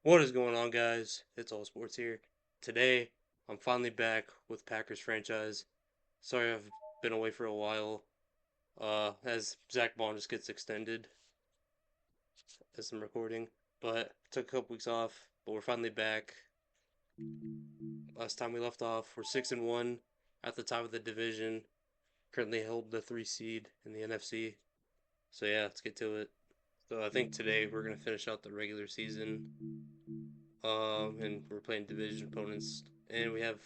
What is going on, guys? It's All Sports here. Today, I'm finally back with Packers franchise. Sorry I've been away for a while, as Zach Bond just gets extended as I'm recording. But took a couple weeks off, but we're finally back. Last time we left off, we're 6-1 at the top of the division. Currently hold the 3 seed in the NFC. So yeah, let's get to it. So I think today we're gonna finish out the regular season. And we're playing division opponents, and we have,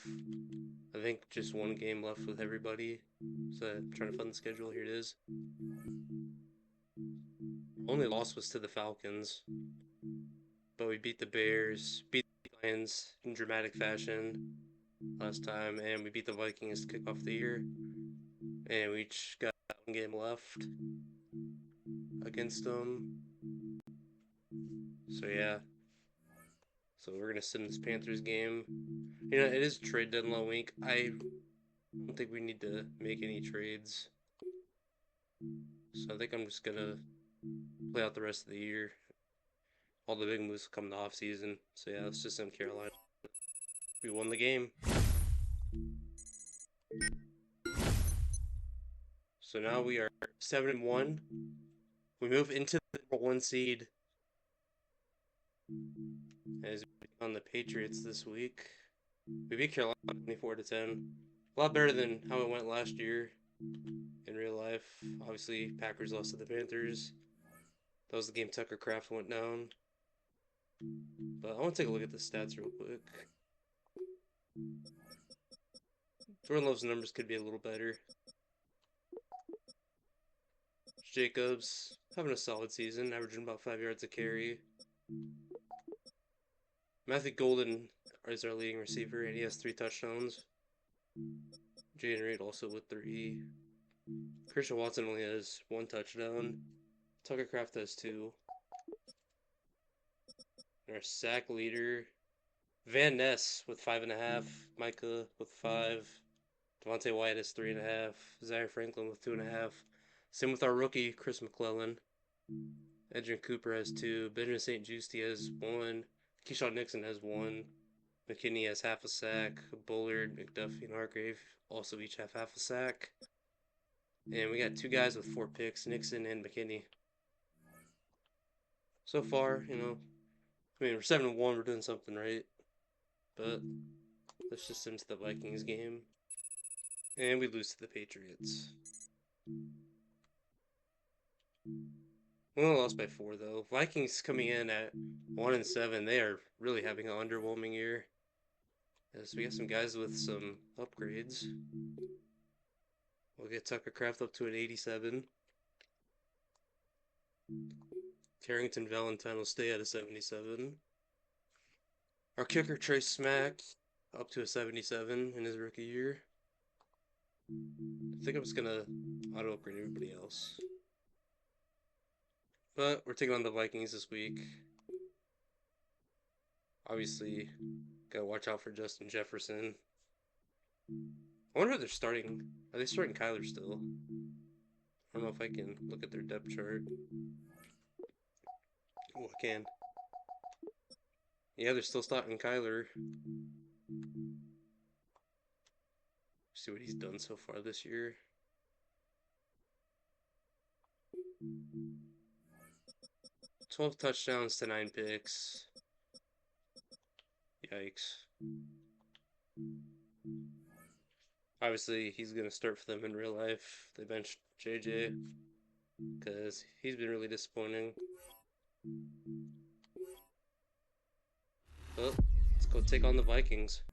I think, just one game left with everybody. So I'm trying to find the schedule. Here it is. Only loss was to the Falcons, but we beat the Bears, beat the Lions in dramatic fashion last time, and we beat the Vikings to kick off the year. And we each got one game left against them. So yeah. So we're gonna sit in this Panthers game. You know, it is trade deadline week. I don't think we need to make any trades. So I think I'm just gonna play out the rest of the year. All the big moves come in the off season. So yeah, it's just in Carolina. We won the game. So now we are 7-1. We move into the number 1 seed as we beat on the Patriots this week. We beat Carolina 24-10. A lot better than how it went last year in real life. Obviously, Packers lost to the Panthers. That was the game Tucker Kraft went down. But I want to take a look at the stats real quick. Jordan Love's numbers could be a little better. Jacobs having a solid season, averaging about 5 yards a carry. Matthew Golden is our leading receiver, and he has 3 touchdowns. Jayden Reed also with 3. Christian Watson only has 1 touchdown. Tucker Kraft has 2. And our sack leader, Van Ness with 5.5. Micah with 5. Devontae Wyatt has 3.5. Zaire Franklin with 2.5. Same with our rookie, Chris McClellan. Edgerrin Cooper has 2. Benjamin St-Juste has 1. Keyshawn Nixon has 1. McKinney has half a sack. Bullard, McDuffie, and Hargrave also each have half a sack. And we got 2 guys with 4 picks, Nixon and McKinney. So far, I mean, we're 7-1, we're doing something right. But let's just into the Vikings game. And we lose to the Patriots. We only lost by 4, though. Vikings coming in at 1-7. They are really having an underwhelming year. Yes, we got some guys with some upgrades. We'll get Tucker Kraft up to an 87. Carrington Valentine will stay at a 77. Our kicker, Trey Smack, up to a 77 in his rookie year. I think I'm just going to auto-upgrade everybody else. But we're taking on the Vikings this week. Obviously, gotta watch out for Justin Jefferson. I wonder if they're starting. Are they starting Kyler still? I don't know if I can look at their depth chart. Oh, I can. Yeah, they're still starting Kyler. See what he's done so far this year. 12 touchdowns to 9 picks. Yikes. Obviously, he's going to start for them in real life. They benched JJ because he's been really disappointing. But let's go take on the Vikings.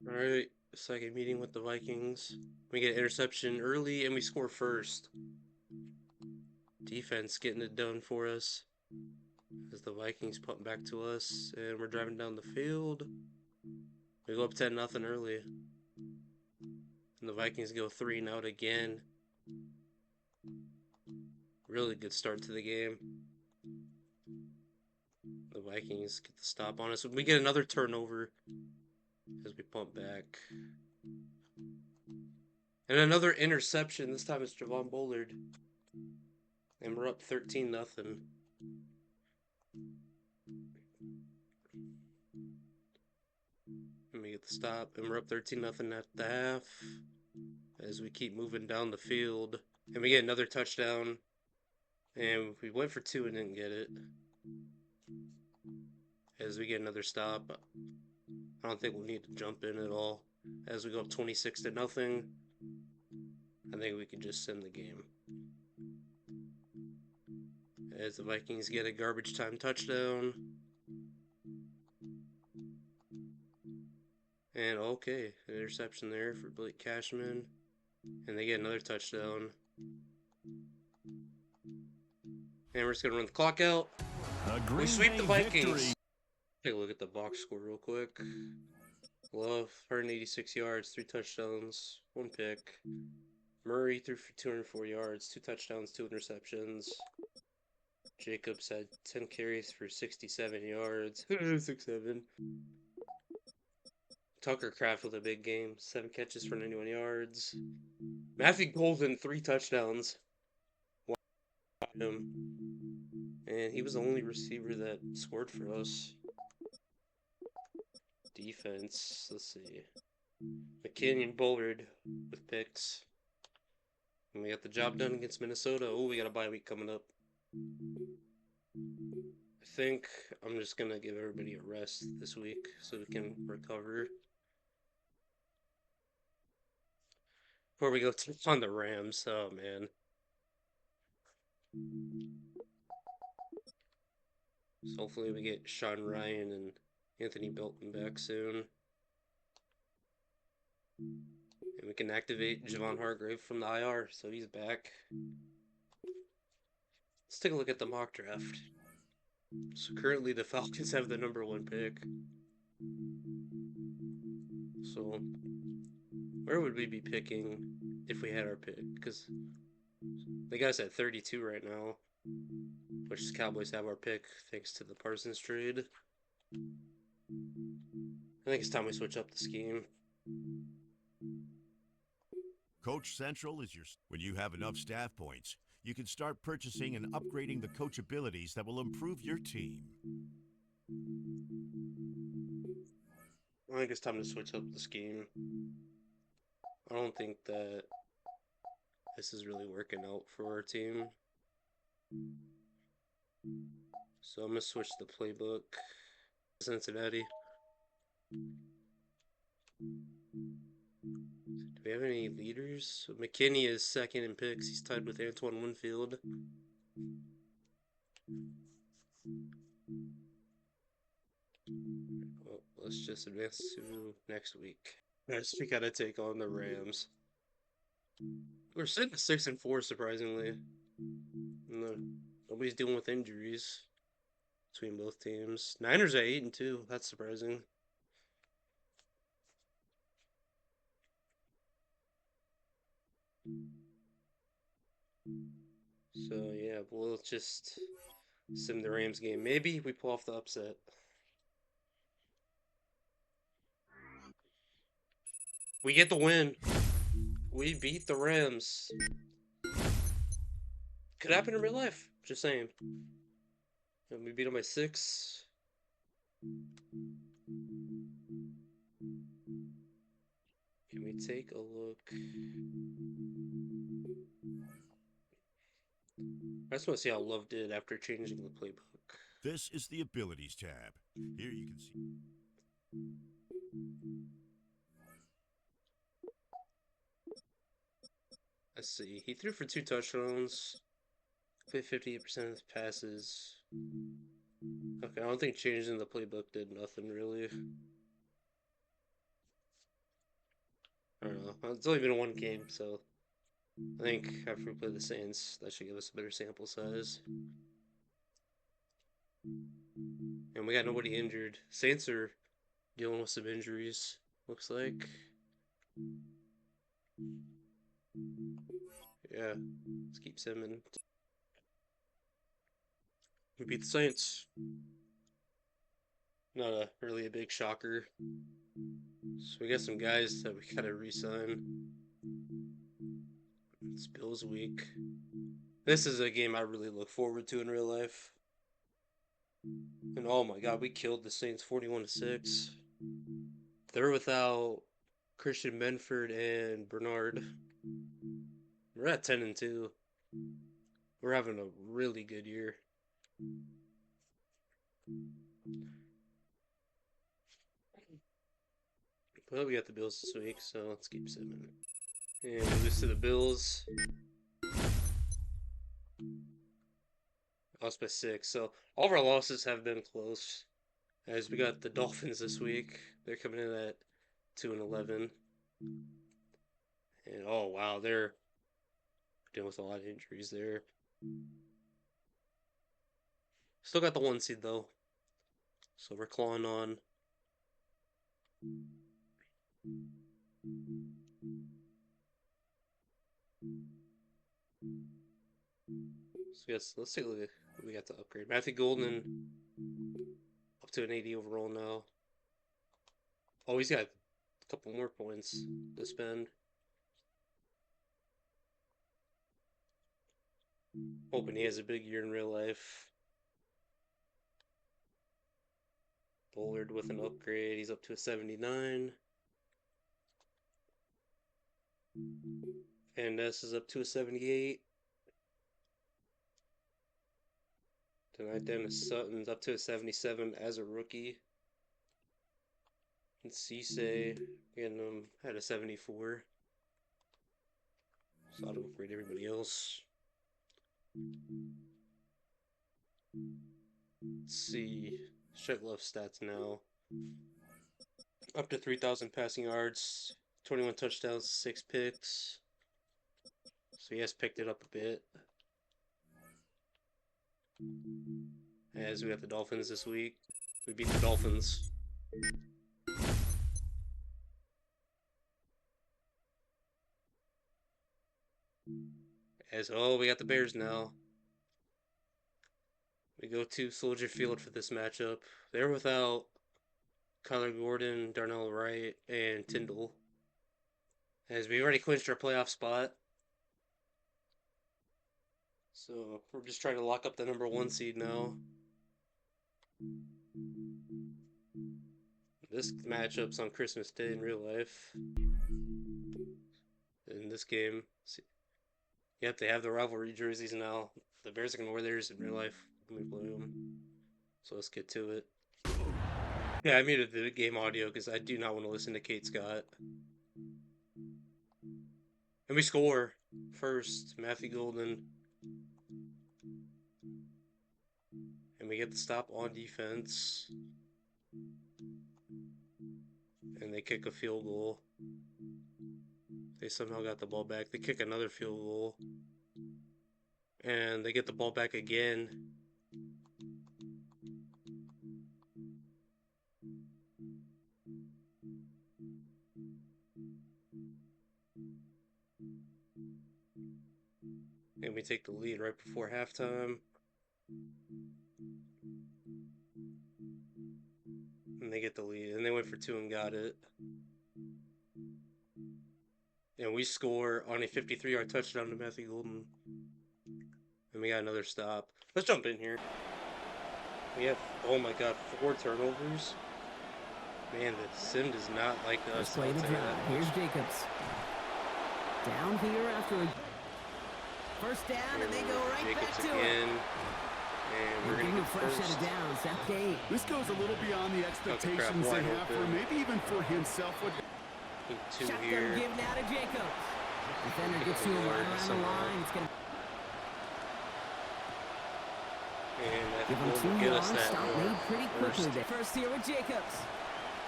Alright, second meeting with the Vikings. We get an interception early and we score first. Defense getting it done for us as the Vikings pump back to us, and we're driving down the field. We go up 10-0 early, and the Vikings go 3-0 again. Really good start to the game. The Vikings get the stop on us. We get another turnover as we pump back. And another interception. This time it's Javon Bullard. And we're up 13-0. get the stop, and we're up 13-0 at the half as we keep moving down the field. And we get another touchdown, and we went for 2 and didn't get it. As we get another stop, I don't think we'll need to jump in at all. As we go up 26-0, I think we can just send the game. As the Vikings get a garbage time touchdown. And okay, an interception there for Blake Cashman. And they get another touchdown. And we're just going to run the clock out. We sweep the Vikings. Victory. Take a look at the box score real quick. Love, 186 yards, 3 touchdowns, 1 pick. Murray threw for 204 yards, 2 touchdowns, 2 interceptions. Jacobs had 10 carries for 67 yards. 6-7. Tucker Kraft with a big game. 7 catches for 91 yards. Matthew Golden, 3 touchdowns. Him. And he was the only receiver that scored for us. Defense, let's see. McKinney and Bullard with picks. And we got the job done against Minnesota. Oh, we got a bye week coming up. I think I'm just going to give everybody a rest this week so we can recover. Before we go on the Rams, oh man. So hopefully we get Sean Ryan and Anthony Belton back soon. And we can activate Javon Hargrave from the IR, so he's back. Let's take a look at the mock draft. So currently the Falcons have the #1 pick. So where would we be picking if we had our pick? Because they got us at 32 right now, which is Cowboys have our pick thanks to the Parsons trade. I think it's time we switch up the scheme. Coach Central is your... When you have enough staff points, you can start purchasing and upgrading the coach abilities that will improve your team. I think it's time to switch up the scheme. I don't think that this is really working out for our team. So I'm going to switch the playbook. Cincinnati. Do we have any leaders? So McKinney is second in picks. He's tied with Antoine Winfield. Well, let's just advance to next week. Next we gotta take on the Rams. We're sitting at 6-4, surprisingly. No, nobody's dealing with injuries between both teams. Niners at 8-2. That's surprising. So yeah, we'll just sim the Rams game. Maybe we pull off the upset. We get the win. We beat the Rams. Could happen in real life. Just saying. And we beat them by 6. Can we take a look? I just want to see how Love did after changing the playbook. This is the Abilities tab. Here you can see. Let's see. He threw for 2 touchdowns. 58% of his passes. Okay, I don't think changing the playbook did nothing really. I don't know. It's only been 1 game, so I think after we play the Saints, that should give us a better sample size. And we got nobody injured. Saints are dealing with some injuries, looks like. Yeah, let's keep simming. We beat the Saints. Not really a big shocker. So we got some guys that we gotta re-sign. It's Bills week. This is a game I really look forward to in real life. And oh my god, we killed the Saints 41-6. They're without Christian Benford and Bernard. We're at 10-2. We're having a really good year. Well, we got the Bills this week, so let's keep 7. And we lose to the Bills. Lost by 6. So all of our losses have been close. As we got the Dolphins this week. They're coming in at 2-11. And oh wow, they're dealing with a lot of injuries there. Still got the 1 seed though. So we're clawing on. So yes, let's take a look at what we got to upgrade. Matthew Golden up to an 80 overall now. Oh, he's got a couple more points to spend. Hoping he has a big year in real life. Bullard with an upgrade. He's up to a 79. And Ness is up to a 78. Tonight, Dennis Sutton's up to a 77 as a rookie. And Cisse getting him at a 74. So I'll upgrade everybody else. Let's see. Shetlove stats now. Up to 3,000 passing yards, 21 touchdowns, 6 picks. So he has picked it up a bit. As we got the Dolphins this week. We beat the Dolphins. We got the Bears now. We go to Soldier Field for this matchup. They're without Kyler Gordon, Darnell Wright, and Tyndall. As we already clinched our playoff spot. So we're just trying to lock up the number 1 seed now. This matchup's on Christmas Day in real life. In this game. Yep, they have the rivalry jerseys now. The Bears are going to wear theirs in real life when we play them. So let's get to it. Yeah, I muted the game audio because I do not want to listen to Kate Scott. And we score first, Matthew Golden. And we get the stop on defense. And they kick a field goal. They somehow got the ball back. They kick another field goal. And they get the ball back again. And we take the lead right before halftime. And they get the lead. And they went for 2 and got it. And we score on a 53-yard touchdown to Matthew Golden. And we got another stop. Let's jump in here. We have, oh my god, 4 turnovers. Man, the sim does not like us. Let's play the drive. Here's Jacobs. Down here after a first down, and they go right Jacobs back to again. it. And we're going to get fresh first. set of downs. That game. This goes a little beyond the expectations they have for maybe even for himself. Two Shotgun here. give now to Jacobs. Defender gets to him right around the line. It's going to And that give him will 2 get yards. us that Stop made pretty quickly first. there. First here with Jacobs.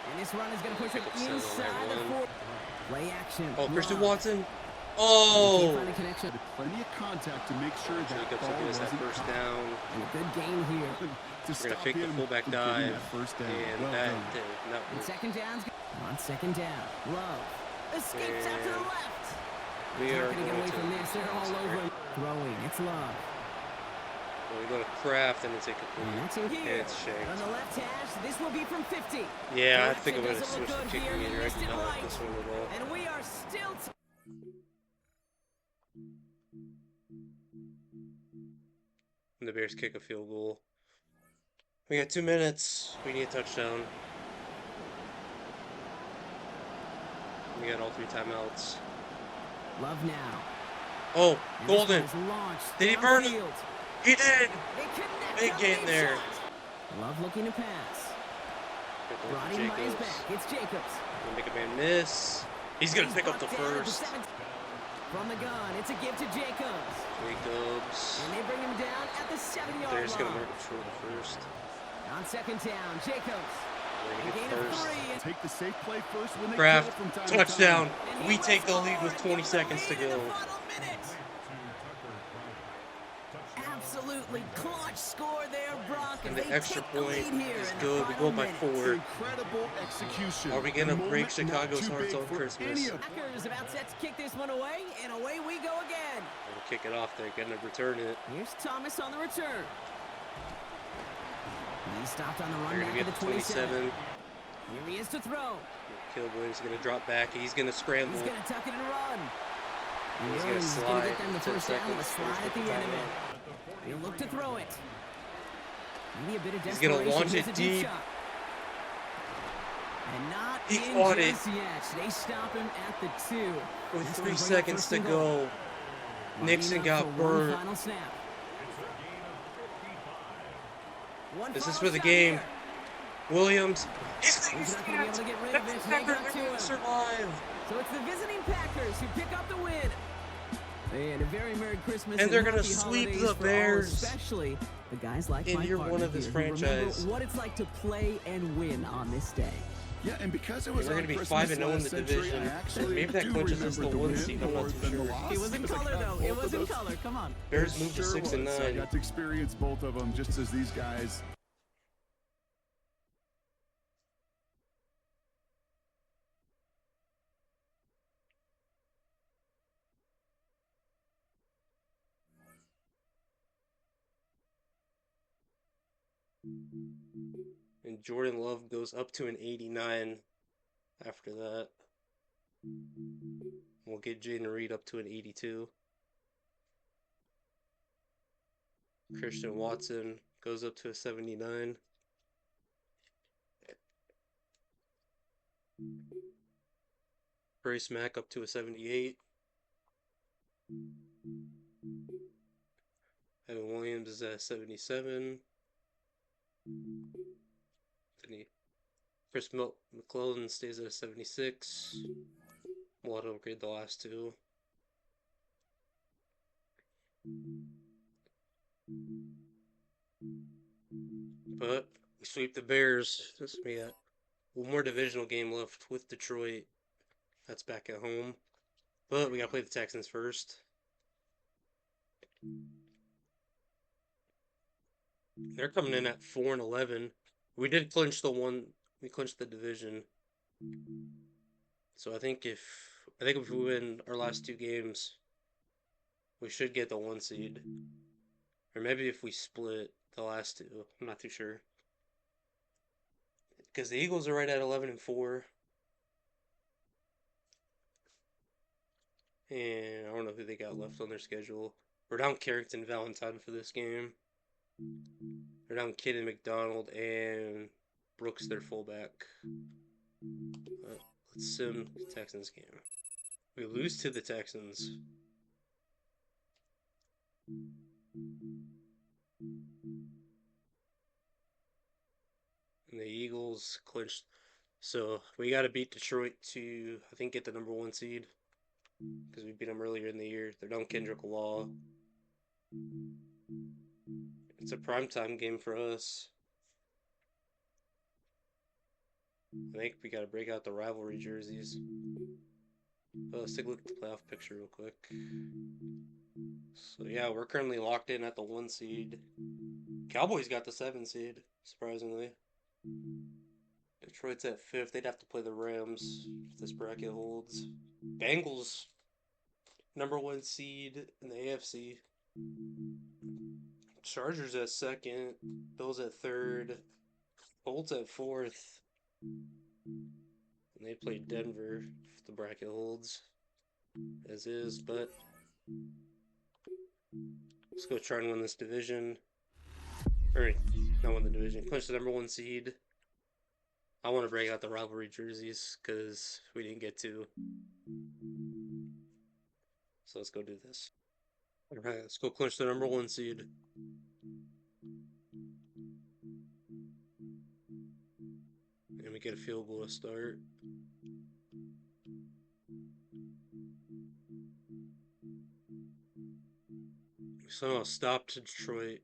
And this run is going to push him Pick up 7 on inside that the one. 4. Play action. Oh, Christian Love. Watson. Can't Oh! find a connection. Plenty of contact to make sure that Jacobs ball will give us that wasn't first caught. down. And a good gain here. To We're stop going to fake the him fullback from getting dive. that first down. And Well that done. did not And work. second down's on second down. Love. Escapes out to the And left. We Not are going to get away going from this. They're all over him. Throwing. It's Love. We go to Kraft and it's incomplete. And that's in And here. it's shanked. On the left hash, this will be from 50. Yeah, I think I'm Direction going to doesn't switch look the good kicking here. meter. I Missed do it not like right. this one at all. And we are still... And the Bears kick a field goal. We got 2 minutes. We need a touchdown. We got all 3 timeouts. Love now. Oh, And this Golden. one is launched Did he burn it? downfield. He did. They connect Big on gain the there. shot. Love looking to pass. Good play Brought for in by his Jacobs. back. It's Jacobs. Gonna make a man miss. He's gonna pick up the brought down at first. 7th. From the gun, it's a give to Jacobs. Jacobs. And they bring him down at the 7-yard They're just gonna line. mark him short of the first. On 2nd down, Jacobs. We're A gonna gain get of first. 3. Take the safe play first when they Kraft, get it from time to touchdown. time. And We he take the will lead with score 20 and give seconds to the lead in go. the final minute. Absolutely clutch score there, Brock. And They the extra take the point lead here is in the good. We final go by minute. 4. Incredible execution. Are we gonna The break moment Chicago's not too hearts big on for Christmas? any of- Packers about set to kick this one away, and away we go again. Gonna kick it off. They're gonna return it. Here's Thomas on the return. He stopped on the run They're gonna back get at the the 27. 27. Here he is to throw. Caleb Williams is gonna drop back. He's gonna He's scramble. going to tuck it and run. He's gonna Williams is going slide. to get them the 10 first down with a seconds. slide at the First end of timeout. it. He'll look to throw it. Maybe a bit of He's gonna desperation. launch Here's it a deep deep. shot. And not He in caught it. just yet. They stop him at the 2. With This 3 will bring up seconds first to and goal. go. Lining Nixon up got for one burned. final snap. One This is final for the shot game. here. Williams. He's not going to be able to get rid of it. They got to him. Survive. So it's the visiting Packers who pick up the win. And a very Merry Christmas And they're gonna happy sweep holidays the for all, Bears. especially the guys like In my year partner one of this here, who remember franchise. what it's like to play and win on this day. Yeah, and because it was We're on gonna be Christmas 5-0 in last the century, division. I actually Maybe that do clinches us remember the one win seed, I'm more not too than the sure. loss, It was in because I color, got though. both It of was in those. color. Come on. Bears It moved to sure 6 and was. I 9. got to experience both of them just as these guys. And Jordan Love goes up to an 89 after that. We'll get Jaden Reed up to an 82. Christian Watson goes up to a 79. Brace Mack up to a 78. Evan Williams is at 77. Chris McClellan stays at a 76. We'll have to upgrade the last 2. But we sweep the Bears. We got one more divisional game left with Detroit. That's back at home. But we got to play the Texans first. They're coming in at 4-11. We did clinch the one. We clinched the division. So I think if we win our last 2 games, we should get the 1 seed. Or maybe if we split the last 2, I'm not too sure. Because the Eagles are right at 11-4. And I don't know who they got left on their schedule. We're down Carrington Valentine for this game. They're down Kid McDonald and Brooks, their fullback. Let's sim the Texans game. We lose to the Texans. And the Eagles clinched. So we got to beat Detroit to, I think, get the number 1 seed. Because we beat them earlier in the year. They're down Kendrick Law. It's a primetime game for us. I think we got to break out the rivalry jerseys. Let's take a look at the playoff picture real quick. So yeah, we're currently locked in at the 1 seed. Cowboys got the 7 seed, surprisingly. Detroit's at 5th. They'd have to play the Rams if this bracket holds. Bengals, number 1 seed in the AFC. Chargers at 2nd. Bills at 3rd. Colts at 4th. And they play Denver if the bracket holds. As is, but let's go try and win this division. Or, not win the division. Clinch the number 1 seed. I want to break out the rivalry jerseys because we didn't get to. So let's go do this. Alright, let's go clinch the #1 seed. And we get a field goal to start. We somehow stopped Detroit.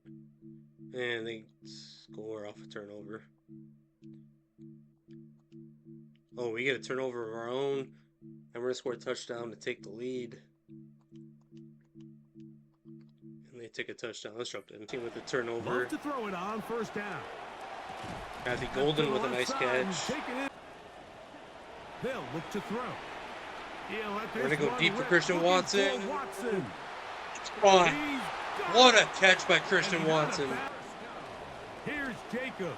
And they score off a turnover. Oh, we get a turnover of our own. And we're going to score a touchdown to take the lead. And they take a touchdown. Let's jump in. Team with the turnover. Love to throw it on first down. Matthew Golden with a nice catch. They'll look to throw. We're going to go deep for Christian Watson. Oh, what a catch by Christian Watson. Here's Jacobs.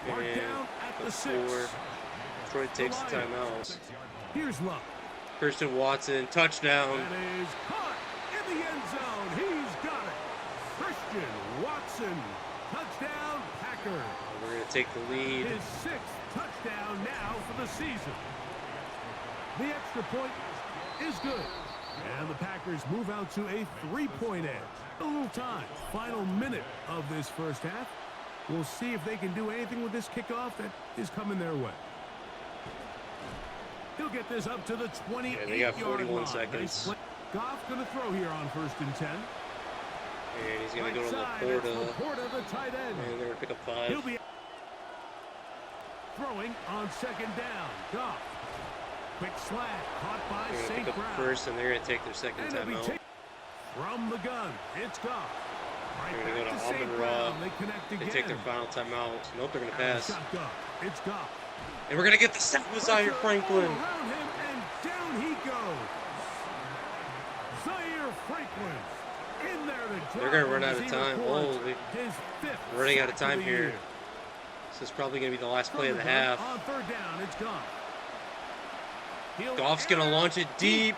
And the score. Detroit takes the timeout. Here's Luck. Christian Watson, touchdown. That is caught in the end zone. He's got it. Christian Watson. Touchdown, Packers. We're going to take the lead. His 6th touchdown now for the season. The extra point is good. And the Packers move out to a 3-point edge. A little time. Final minute of this first half. We'll see if they can do anything with this kickoff that is coming their way. He'll get this up to the 28-yard line. They got 41 seconds. Goff going to throw here on 1st and 10. And he's going to go to Laporta. The tight end. And they're going to pick up 5. He'll be throwing on 2nd down. Goff. Quick slant. Caught by They're going to St. pick up Brown. first, and they're going to take their 2nd timeout. From the gun. It's Goff. They're going to go to Alvin Raw. They take their final timeout. Nope, they're going to pass. It's Goff. And we're going to get the sack with Zaire Franklin. Around him, and down he goes. Zaire Franklin in there to They're going to run out of time. Oh, we're running out of time here. This is probably going to be the last play of the half. On 3rd down, it's Goff. Goff's going to launch it deep.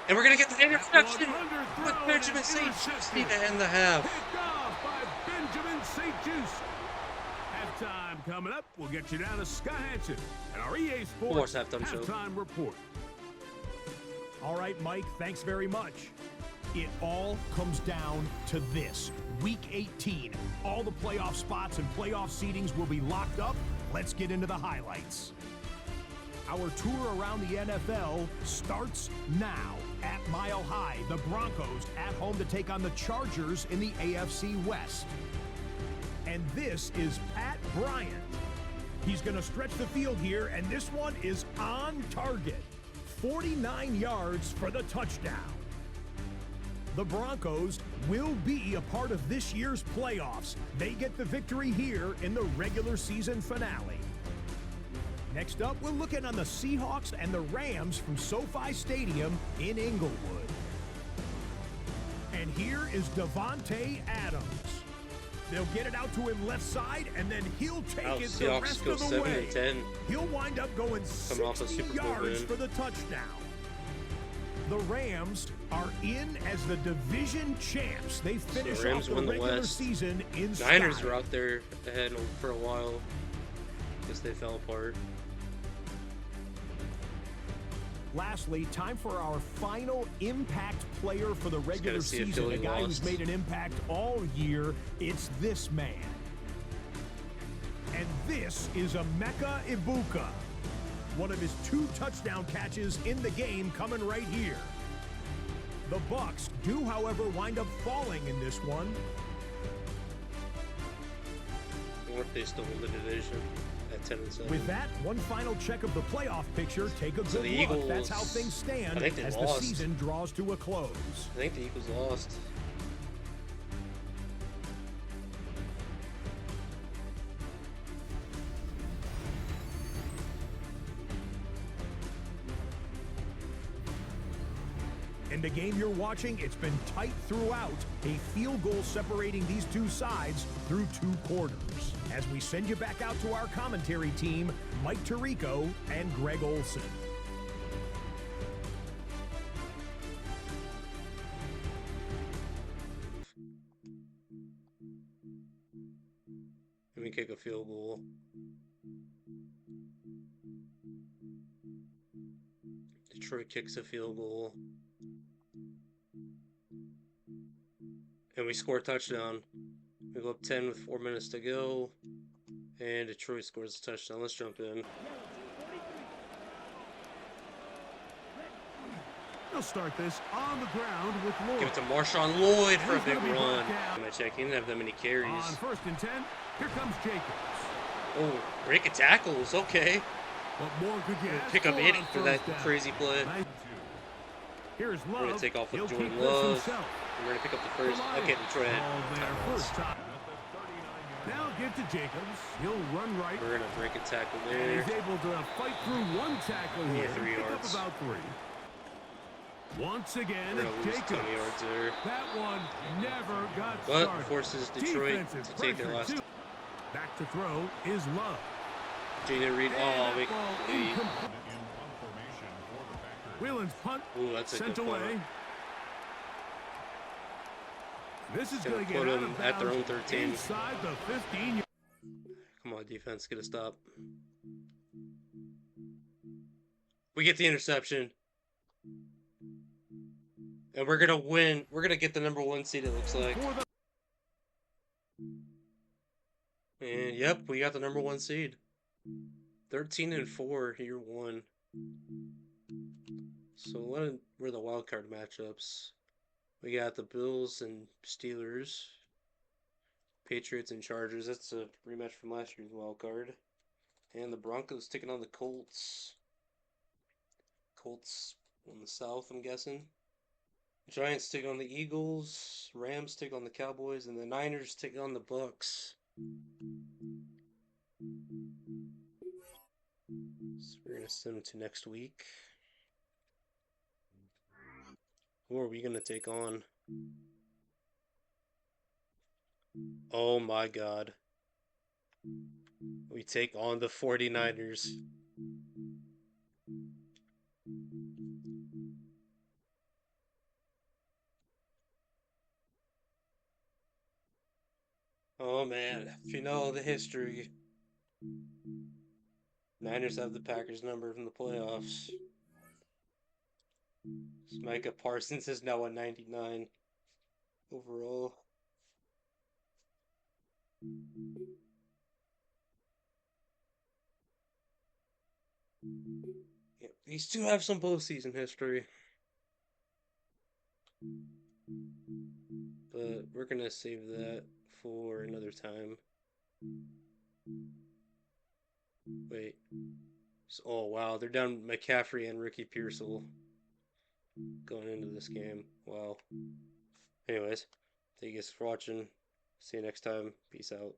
And we're going to get the interception with Benjamin St. Just to end the half. Picked off by Benjamin St. Just. Halftime coming up. We'll get you down to Scott Hansen and our EA Sports halftime report. All right, Mike, thanks very much. It all comes down to this. Week 18. All the playoff spots and playoff seedings will be locked up. Let's get into the highlights. Our tour around the NFL starts now. At Mile High, the Broncos at home to take on the Chargers in the AFC West. And this is Pat Bryant. He's going to stretch the field here, and this one is on target. 49 yards for the touchdown. The Broncos will be a part of this year's playoffs. They get the victory here in the regular season finale. Next up, we're looking on the Seahawks and the Rams from SoFi Stadium in Inglewood. And here is Devontae Adams. They'll get it out to him left side, and then he'll take it the rest of the way. 7-10. He'll wind up going 60 yards for the touchdown. The Rams are in as the division champs. They finish off the regular season in style. Niners were out there ahead for a while because they fell apart. Lastly, time for our final impact player for the regular season. A guy who's made an impact all year. It's this man. And this is Emeka Ibuka. One of his 2 touchdown catches in the game coming right here. The Bucs do, however, wind up falling in this one. Or if they still win the division at 10-7. With that, one final check of the playoff picture. Take a good Eagles, look. That's how things stand as the season draws to a close. I think the Eagles lost. In the game you're watching, it's been tight throughout. A field goal separating these two sides through 2 quarters. As we send you back out to our commentary team, Mike Tirico and Greg Olson. Let me kick a field field goal. Detroit kicks a field goal. And we score a touchdown. We go up 10 with 4 minutes to go. And Detroit scores a touchdown. Let's jump in. They'll start this on the ground with Lloyd. Give it to Marshawn Lloyd for a big run. My check. He didn't have that many carries. On 1st and 10, here comes Jacobs. Oh, breaking tackles. Okay. But more could get. Pick up 80 for that crazy play. Here's Love. We're going to take off with He'll Jordan keep this Love. himself. We're going to pick up the first. Okay, Detroit. Ball there, first time. Now give to Jacobs. He'll run right. We're going to break a tackle And there. he's able to fight through one tackle here. 3 Pick up yards. about 3. Once again, We're going to lose Jacobs. 20 yards there. That one never got But started. forces Detroit Defensive to take their pressure, last. too. Back to throw is Love. Jaden Reed. And Oh, that make ball lead. incomplete. Whelan's punt Ooh, that's a sent good away. punt. This is Gonna going to get put out them of at their bounds own 13. inside the 15. Come on, defense, get a stop. We get the interception. And we're gonna win. We're gonna get the number 1 seed, it looks like. And yep, we got the number 1 seed. 13-4 year 1. So what were the wild card matchups? We got the Bills and Steelers, Patriots and Chargers. That's a rematch from last year's wild card. And the Broncos taking on the Colts. Colts in the South, I'm guessing. Giants take on the Eagles. Rams take on the Cowboys, and the Niners take on the Bucks. So we're gonna send them to next week. Who are we gonna take on? Oh my God. We take on the 49ers. Oh man, if you know the history, Niners have the Packers number from the playoffs. Micah Parsons is now a 99 overall. Yep, these two have some postseason history. But we're going to save that for another time. Wait. So, oh, wow. They're down McCaffrey and Ricky Pearsall going into this game. Wow. Anyways, thank you guys for watching. See you next time. Peace out.